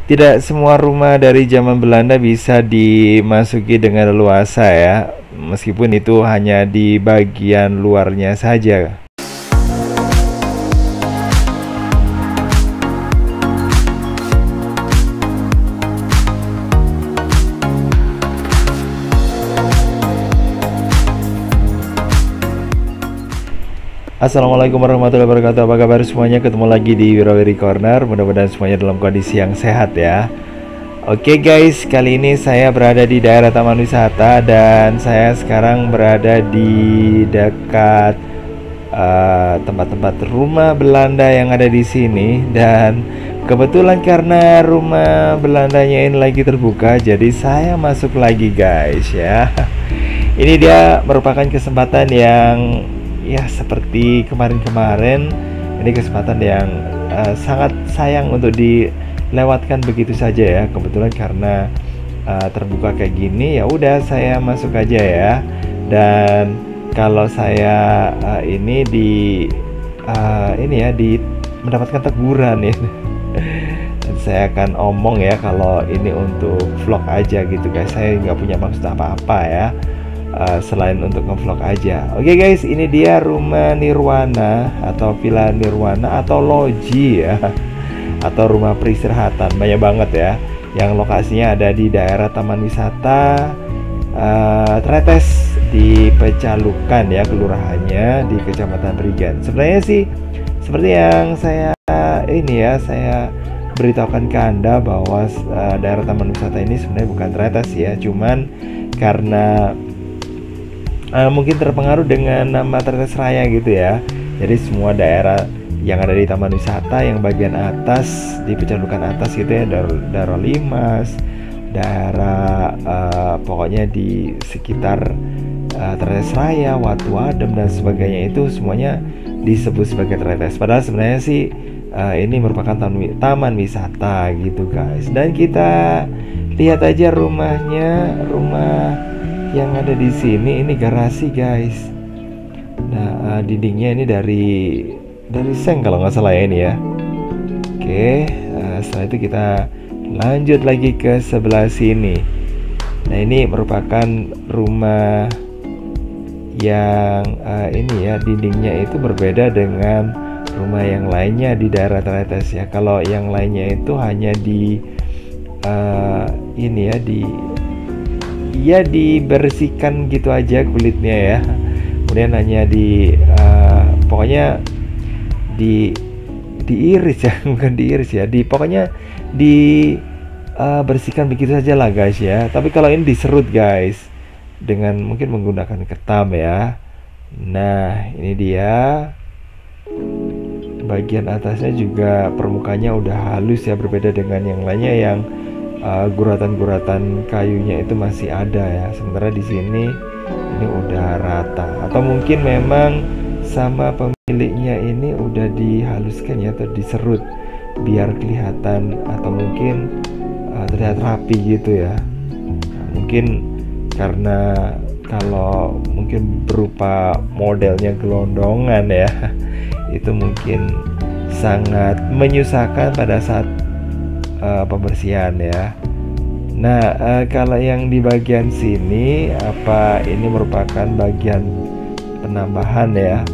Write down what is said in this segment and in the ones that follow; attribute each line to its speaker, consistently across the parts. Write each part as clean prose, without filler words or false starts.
Speaker 1: tidak semua rumah dari zaman Belanda bisa dimasuki dengan leluasa ya, meskipun itu hanya di bagian luarnya saja. Assalamualaikum warahmatullahi wabarakatuh. Apa kabar semuanya? Ketemu lagi di Wirawiri Corner. Mudah-mudahan semuanya dalam kondisi yang sehat ya. Oke guys, kali ini saya berada di daerah Taman Wisata dan saya sekarang berada di dekat tempat-tempat rumah Belanda yang ada di sini. Dan kebetulan karena rumah Belandanya ini lagi terbuka, jadi saya masuk lagi guys ya. Ini dia merupakan kesempatan yang ya seperti kemarin-kemarin, ini kesempatan yang sangat sayang untuk dilewatkan begitu saja ya. Kebetulan karena terbuka kayak gini, ya udah saya masuk aja ya. Dan kalau saya ini mendapatkan teguran ya. Dan saya akan omong ya kalau ini untuk vlog aja gitu guys. Saya nggak punya maksud apa-apa ya. Selain untuk ngevlog aja. Oke guys, ini dia rumah Nirwana atau Villa Nirwana atau loji ya, atau rumah peristirahatan. Banyak banget ya, yang lokasinya ada di daerah Taman Wisata Tretes di Pecalukan ya, kelurahannya di Kecamatan Perigan. Sebenarnya sih seperti yang saya saya beritahukan ke Anda bahwa daerah Taman Wisata ini sebenarnya bukan Tretes ya, cuman karena mungkin terpengaruh dengan nama Tretes Raya gitu ya. Jadi semua daerah yang ada di Taman Wisata yang bagian atas di Pecalukan atas gitu ya, daerah Limas, daerah pokoknya di sekitar Tretes Raya, Watu Adem dan sebagainya, itu semuanya disebut sebagai Tretes. Padahal sebenarnya sih ini merupakan taman wisata gitu guys. Dan kita lihat aja rumahnya, rumah yang ada di sini. Ini garasi guys. Nah dindingnya ini dari seng kalau nggak salah ya ini ya. Oke, setelah itu kita lanjut lagi ke sebelah sini. Nah ini merupakan rumah yang ini ya, dindingnya itu berbeda dengan rumah yang lainnya di daerah Tretes ya. Kalau yang lainnya itu hanya di ini ya, dibersihkan gitu aja kulitnya ya, kemudian hanya pokoknya diiris ya, bukan diiris ya, pokoknya bersihkan begitu saja lah guys ya. Tapi kalau ini diserut guys dengan mungkin menggunakan ketam ya. Nah ini dia bagian atasnya juga, permukaannya udah halus ya, berbeda dengan yang lainnya yang guratan-guratan kayunya itu masih ada ya. Sementara di sini ini udah rata, atau mungkin memang sama pemiliknya ini udah dihaluskan ya, atau diserut biar kelihatan, atau mungkin terlihat rapi gitu ya. Nah, mungkin karena kalau mungkin berupa modelnya gelondongan ya, itu mungkin sangat menyusahkan pada saat pembersihan ya. Nah kalau yang di bagian sini, apa ini merupakan bagian penambahan ya.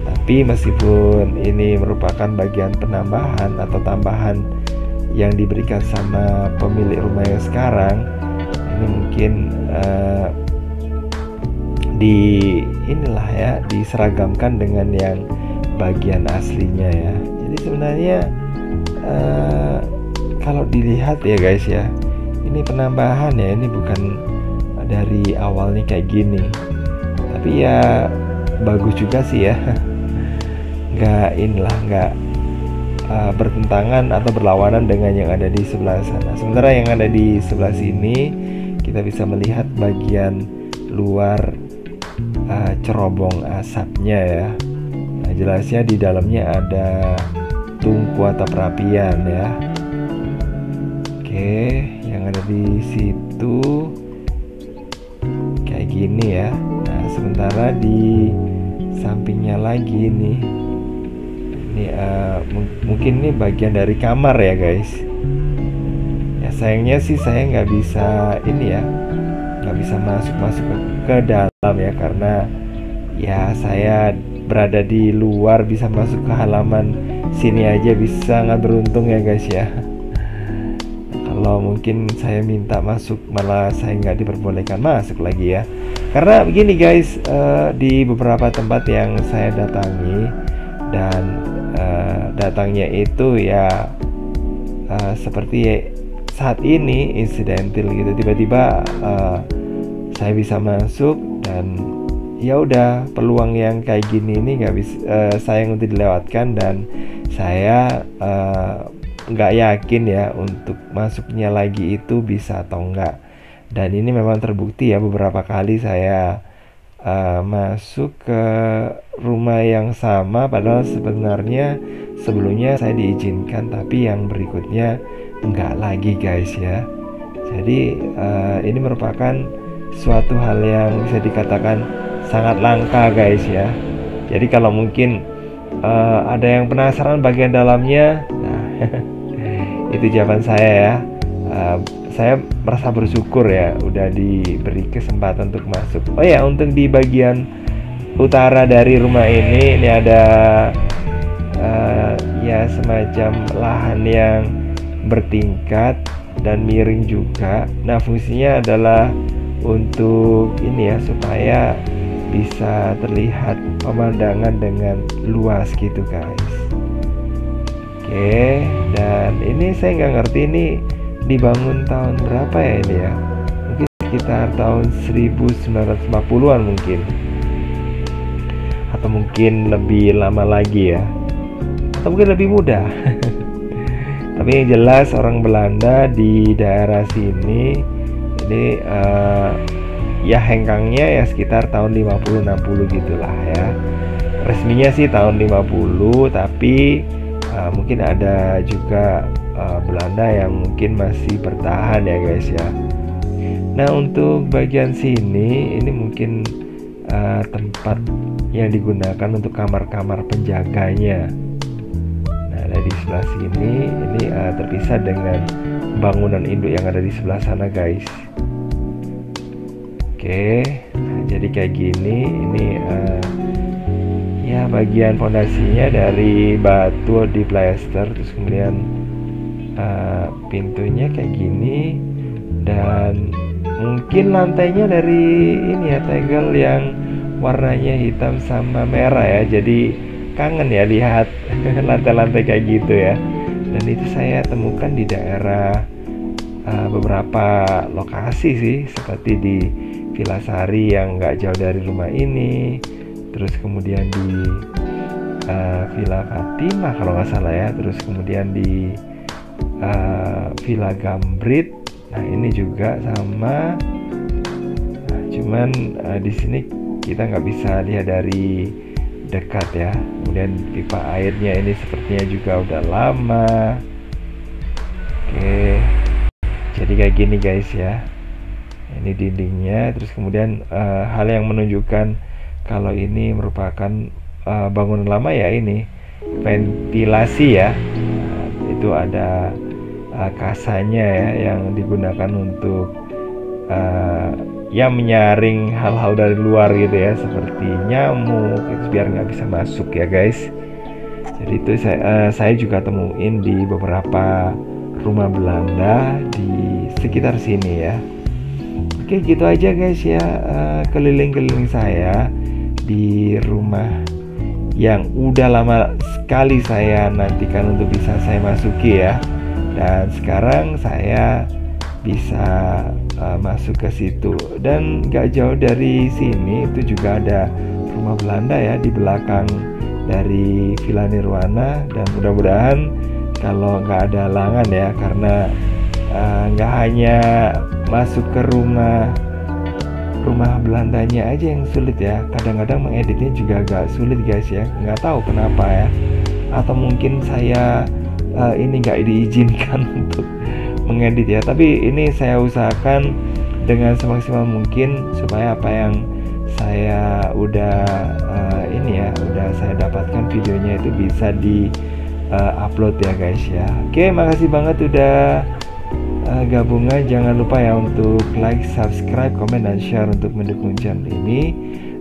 Speaker 1: Tapi meskipun ini merupakan bagian penambahan atau tambahan yang diberikan sama pemilik rumah yang sekarang, ini mungkin diseragamkan dengan yang bagian aslinya ya. Jadi sebenarnya kalau dilihat ya guys ya, ini penambahan ya, ini bukan dari awalnya kayak gini. Tapi ya bagus juga sih ya, nggak bertentangan atau berlawanan dengan yang ada di sebelah sana. Sementara yang ada di sebelah sini kita bisa melihat bagian luar cerobong asapnya ya. Nah jelasnya di dalamnya ada tungku atau perapian ya. Oke, yang ada di situ kayak gini ya. Nah sementara di sampingnya lagi nih, Ini mungkin ini bagian dari kamar ya guys. Ya sayangnya sih saya nggak bisa ini ya, nggak bisa masuk ke dalam ya, karena ya saya berada di luar, bisa masuk ke halaman sini aja bisa, sangat beruntung ya guys ya. Kalau mungkin saya minta masuk malah saya nggak diperbolehkan masuk lagi ya. Karena begini guys, di beberapa tempat yang saya datangi dan datangnya itu ya seperti saat ini insidental gitu, tiba-tiba saya bisa masuk dan ya udah, peluang yang kayak gini ini nggak bisa, sayang untuk dilewatkan, dan saya nggak yakin ya untuk masuknya lagi itu bisa atau enggak. Dan ini memang terbukti ya, beberapa kali saya masuk ke rumah yang sama, padahal sebenarnya sebelumnya saya diizinkan, tapi yang berikutnya enggak lagi guys ya. Jadi ini merupakan suatu hal yang bisa dikatakan sangat langka guys ya. Jadi kalau mungkin ada yang penasaran bagian dalamnya, nah itu jawaban saya ya. Saya merasa bersyukur ya udah diberi kesempatan untuk masuk. Oh ya, untuk di bagian utara dari rumah ini ada ya semacam lahan yang bertingkat dan miring juga. Nah fungsinya adalah untuk ini ya, supaya bisa terlihat pemandangan dengan luas gitu guys. Oke, dan ini saya nggak ngerti ini dibangun tahun berapa ya ini ya, mungkin sekitar tahun 1950-an mungkin, atau mungkin lebih lama lagi ya, atau mungkin lebih muda. Tapi yang jelas orang Belanda di daerah sini ini ya hengkangnya ya sekitar tahun 50-60 gitulah ya. Resminya sih tahun 50, tapi mungkin ada juga Belanda yang mungkin masih bertahan ya guys ya. Nah untuk bagian sini ini mungkin tempat yang digunakan untuk kamar-kamar penjaganya. Nah di sebelah sini ini terpisah dengan bangunan induk yang ada di sebelah sana guys. Oke, nah, jadi kayak gini. Ini ya bagian fondasinya dari batu di plester, terus kemudian pintunya kayak gini, dan mungkin lantainya dari ini ya, tegel yang warnanya hitam sama merah ya. Jadi kangen ya lihat lantai-lantai kayak gitu ya. Dan itu saya temukan di daerah beberapa lokasi sih, seperti di Villa Sari yang nggak jauh dari rumah ini, terus kemudian di Villa Fatima kalau nggak salah ya, terus kemudian di Villa Gambrit. Nah ini juga sama, nah, cuman di sini kita nggak bisa lihat dari dekat ya. Kemudian pipa airnya ini sepertinya juga udah lama. Oke, jadi kayak gini guys ya, ini dindingnya. Terus kemudian hal yang menunjukkan kalau ini merupakan bangunan lama ya, ini ventilasi ya. Nah, itu ada kasanya ya yang digunakan untuk ya menyaring hal-hal dari luar gitu ya, seperti nyamuk itu biar nggak bisa masuk ya guys. Jadi itu saya juga temuin di beberapa rumah Belanda di sekitar sini ya. Oke gitu aja guys ya, keliling-keliling saya di rumah yang udah lama sekali saya nantikan untuk bisa saya masuki ya. Dan sekarang saya bisa masuk ke situ. Dan gak jauh dari sini itu juga ada rumah Belanda ya di belakang dari Villa Nirwana. Dan mudah-mudahan kalau nggak ada halangan ya, karena nggak hanya masuk ke rumah Belandanya aja yang sulit ya, kadang-kadang mengeditnya juga agak sulit guys ya, nggak tahu kenapa ya, atau mungkin saya ini nggak diizinkan untuk mengedit ya. Tapi ini saya usahakan dengan semaksimal mungkin supaya apa yang saya udah ini ini ya, udah saya dapatkan videonya itu bisa di upload ya guys ya. Oke, makasih banget udah gabungan. Jangan lupa ya untuk like, subscribe, komen, dan share untuk mendukung channel ini.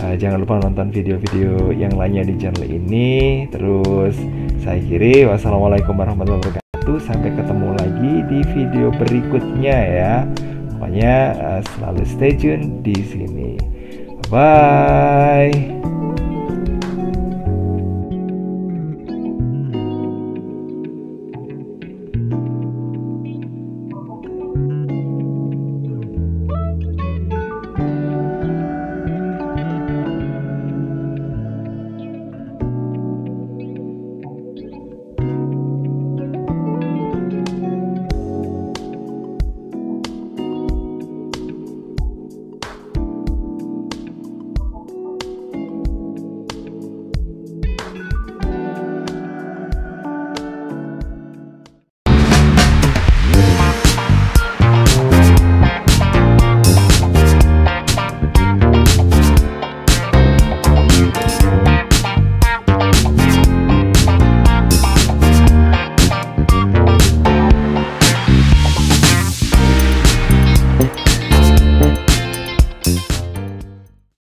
Speaker 1: Jangan lupa nonton video-video yang lainnya di channel ini. Terus saya akhiri, wassalamualaikum warahmatullahi wabarakatuh. Sampai ketemu lagi di video berikutnya ya. Pokoknya selalu stay tune di sini. Bye.